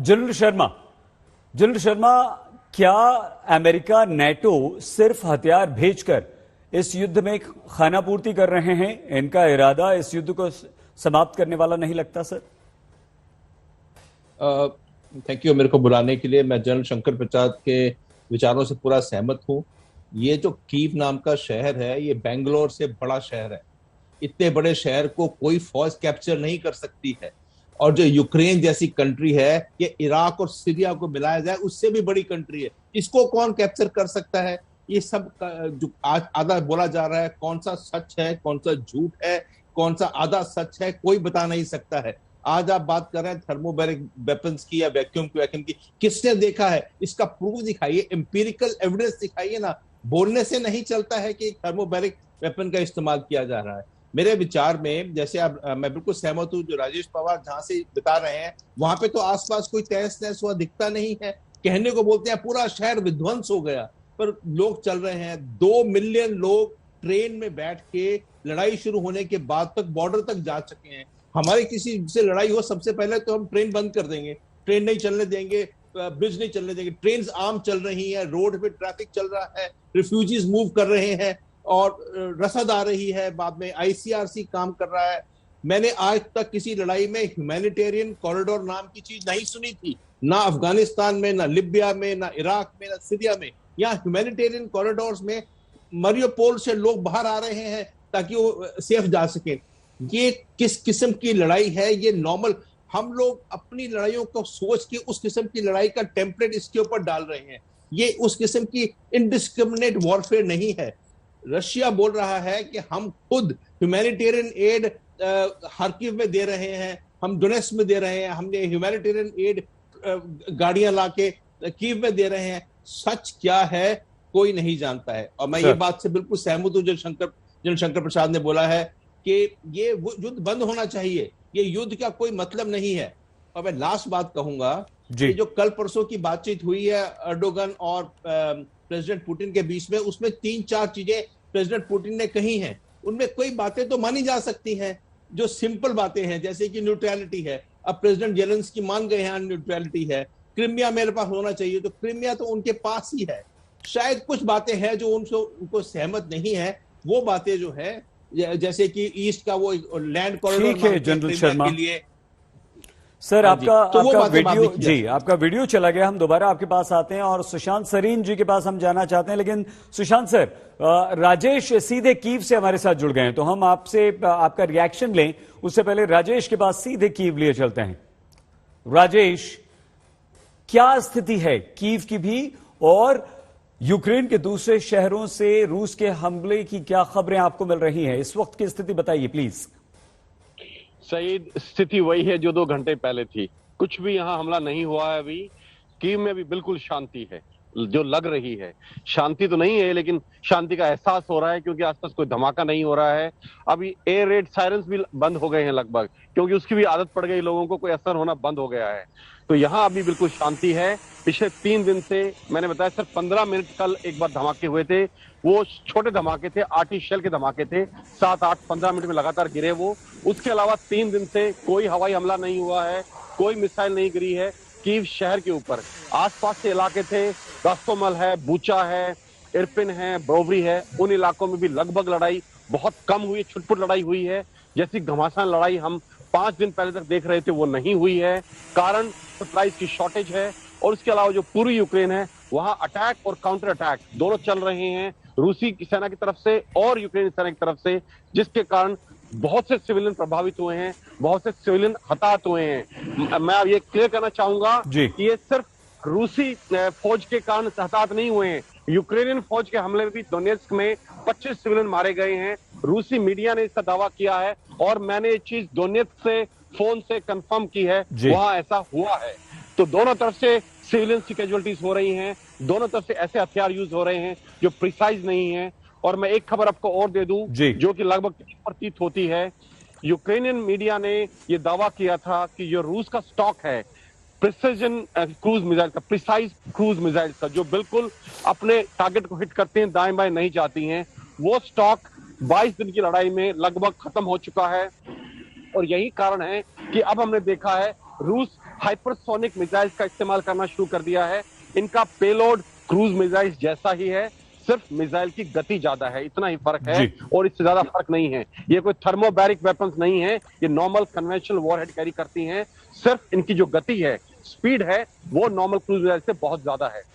General Sharma, क्या America NATO सिर्फ हथियार भेजकर इस युद्ध में खानापूर्ति कर रहे हैं? इनका इरादा इस युद्ध को समाप्त करने वाला नहीं लगता सर? थैंक यू मेरे को बुलाने के लिए। मैं जनरल शंकर प्रसाद के विचारों से पूरा सहमत हूं। ये जो कीव नाम का शहर है, ये बेंगलोर से बड़ा शहर है। इतने बड़े शहर को कोई फौज कैप्चर नहीं कर सकती है। और जो यूक्रेन जैसी कंट्री है, ये इराक और सीरिया को मिलाया जाए उससे भी बड़ी कंट्री है। इसको कौन कैप्चर कर सकता है? ये सब जो आज आधा बोला जा रहा है, कौन सा सच है, कौन सा झूठ है, कौन सा आधा सच है, कोई बता नहीं सकता है। आज आप बात कर रहे हैं थर्मोबैरिक वेपन्स की या वैक्यूम की, किसने देखा है? इसका प्रूफ दिखाइए, एम्पिरिकल एविडेंस दिखाइए ना। बोलने से नहीं चलता है कि थर्मोबैरिक वेपन का इस्तेमाल किया जा रहा है। मेरे विचार में, जैसे मैं बिल्कुल सहमत हूं, जो राजेश पवार जहां से बता रहे हैं, वहां पे तो आसपास कोई तहस नहस हुआ दिखता नहीं है। कहने को बोलते हैं पूरा शहर विध्वंस हो गया, पर लोग चल रहे हैं। 2 मिलियन लोग ट्रेन में बैठ के लड़ाई शुरू होने के बाद तक बॉर्डर तक जा चुके हैं। हमारी किसी से लड़ाई हो, सबसे पहले तो हम ट्रेन बंद कर देंगे, ट्रेन नहीं चलने देंगे, ब्रिज नहीं चलने देंगे। ट्रेन आम चल रही है, रोड पे ट्रैफिक चल रहा है, रिफ्यूजीज मूव कर रहे हैं और रसद आ रही है। बाद में आईसीआरसी काम कर रहा है। मैंने आज तक किसी लड़ाई में ह्यूमैनिटेरियन कॉरिडोर नाम की चीज नहीं सुनी थी, ना अफगानिस्तान में, ना लिबिया में, ना इराक में, ना सीरिया में। यहाँ ह्यूमैनिटेरियन कॉरिडोर्स में मरियोपोल से लोग बाहर आ रहे हैं ताकि वो सेफ जा सके। ये किस किस्म की लड़ाई है? ये नॉर्मल, हम लोग अपनी लड़ाइयों को सोच के उस किस्म की लड़ाई का टेम्पलेट इसके ऊपर डाल रहे हैं। ये उस किस्म की इनडिस्क्रिमिनेट वॉरफेयर नहीं है। रशिया बोल रहा है कि हम खुद ह्यूमैनिटेरियन एड खार्किव में दे रहे हैं, हम डोनेट्स्क में दे रहे हैं, हमने ह्यूमैनिटेरियन एड गाड़ियां लाके कीव में दे रहे हैं। सच क्या है कोई नहीं जानता है। और मैं ये बात से बिल्कुल सहमत हूं जो जनरल शंकर प्रसाद ने बोला है कि ये युद्ध बंद होना चाहिए। ये युद्ध का कोई मतलब नहीं है। और मैं लास्ट बात कहूंगा, ये जो कल परसों की बातचीत हुई है एर्डोगन और प्रेसिडेंट पुतिन के बीच में, उसमें 3-4 चीजें प्रेसिडेंट पुतिन ने कही हैं। उनमें कोई बातें तो मानी जा सकती हैं जो सिंपल बातें हैं, जैसे कि न्यूट्रलिटी है। अब प्रेसिडेंट जेलेंस्की मान गए हैं न्यूट्रलिटी है। क्रिमिया मेरे पास होना चाहिए, तो क्रिमिया तो उनके पास ही है। शायद कुछ बातें हैं जो उनको सहमत नहीं है। वो बातें जो है, जैसे कि ईस्ट का वो लैंड कॉरिडोर ठीक है जनरल शर्मा के लिए। सर, आपका वीडियो चला गया। हम दोबारा आपके पास आते हैं और सुशांत सरीन जी के पास हम जाना चाहते हैं। लेकिन सुशांत सर, राजेश सीधे कीव से हमारे साथ जुड़ गए हैं, तो हम आपसे आपका रिएक्शन लें। उससे पहले राजेश के पास सीधे कीव लिए चलते हैं। राजेश, क्या स्थिति है कीव की भी, और यूक्रेन के दूसरे शहरों से रूस के हमले की क्या खबरें आपको मिल रही हैं? इस वक्त की स्थिति बताइए प्लीज। सईद, स्थिति वही है जो 2 घंटे पहले थी। कुछ भी यहाँ हमला नहीं हुआ है अभी। कीव में भी बिल्कुल शांति है, जो लग रही है। शांति तो नहीं है, लेकिन शांति का एहसास हो रहा है, क्योंकि आसपास कोई धमाका नहीं हो रहा है। अभी एयर रेड सायरन्स भी बंद हो गए हैं लगभग, क्योंकि उसकी भी आदत पड़ गई लोगों को, कोई असर होना बंद हो गया है। तो यहाँ अभी बिल्कुल शांति है। पिछले 3 दिन से मैंने बताया सिर्फ 15 मिनट कल एक बार धमाके हुए थे। वो छोटे धमाके थे, आर्टिफिशियल के धमाके थे, 7, 8, 15 मिनट में लगातार गिरे वो। उसके अलावा 3 दिन से कोई हवाई हमला नहीं हुआ है, कोई मिसाइल नहीं गिरी है कीव शहर के ऊपर। आसपास के इलाके थे, रास्तोमल है, बूचा है, इरपिन है, ब्रोवरी है, उन इलाकों में भी लगभग लड़ाई बहुत कम हुई, छुटपुट लड़ाई हुई है। जैसी घमासान लड़ाई हम 5 दिन पहले तक देख रहे थे वो नहीं हुई है। कारण सप्लाईज की शॉर्टेज है। और उसके अलावा जो पूरी यूक्रेन है, वहां अटैक और काउंटर अटैक दोनों चल रहे हैं, रूसी सेना की तरफ से और यूक्रेनी सेना की तरफ से, जिसके कारण बहुत से सिविलियन प्रभावित हुए हैं, बहुत से सिविलियन हताहत हुए हैं। मैं अब ये क्लियर करना चाहूंगा कि ये सिर्फ रूसी फौज के कारण हताहत नहीं हुए हैं। यूक्रेनियन फौज के हमले में भी डोनेट्स्क में 25 सिविलियन मारे गए हैं। रूसी मीडिया ने इसका दावा किया है और मैंने ये चीज डोनेट्स्क से फोन से कंफर्म की है, वहां ऐसा हुआ है। तो दोनों तरफ से सिविलियंस की कैजुअलिटीज हो रही हैं, दोनों तरफ से ऐसे हथियार यूज हो रहे हैं जो प्रिसाइज नहीं है। और मैं एक खबर आपको और दे दूं जो कि लगभग प्रतीत होती है। यूक्रेनियन मीडिया ने यह दावा किया था कि जो रूस का स्टॉक है प्रिसिजन क्रूज मिसाइल का, प्रिसाइज क्रूज मिसाइल का, जो बिल्कुल अपने टारगेट को हिट करते हैं, दाएं बाएं नहीं जाती हैं, वो स्टॉक 22 दिन की लड़ाई में लगभग खत्म हो चुका है। और यही कारण है कि अब हमने देखा है रूस हाइपरसोनिक मिसाइल्स का इस्तेमाल करना शुरू कर दिया है। इनका पेलोड क्रूज मिसाइल्स जैसा ही है, सिर्फ मिसाइल की गति ज्यादा है, इतना ही फर्क है और इससे ज्यादा फर्क नहीं है। ये कोई थर्मोबैरिक वेपन्स नहीं है, ये नॉर्मल कन्वेंशनल वॉरहेड कैरी करती हैं। सिर्फ इनकी जो गति है, स्पीड है, वो नॉर्मल क्रूज मिसाइल से बहुत ज्यादा है।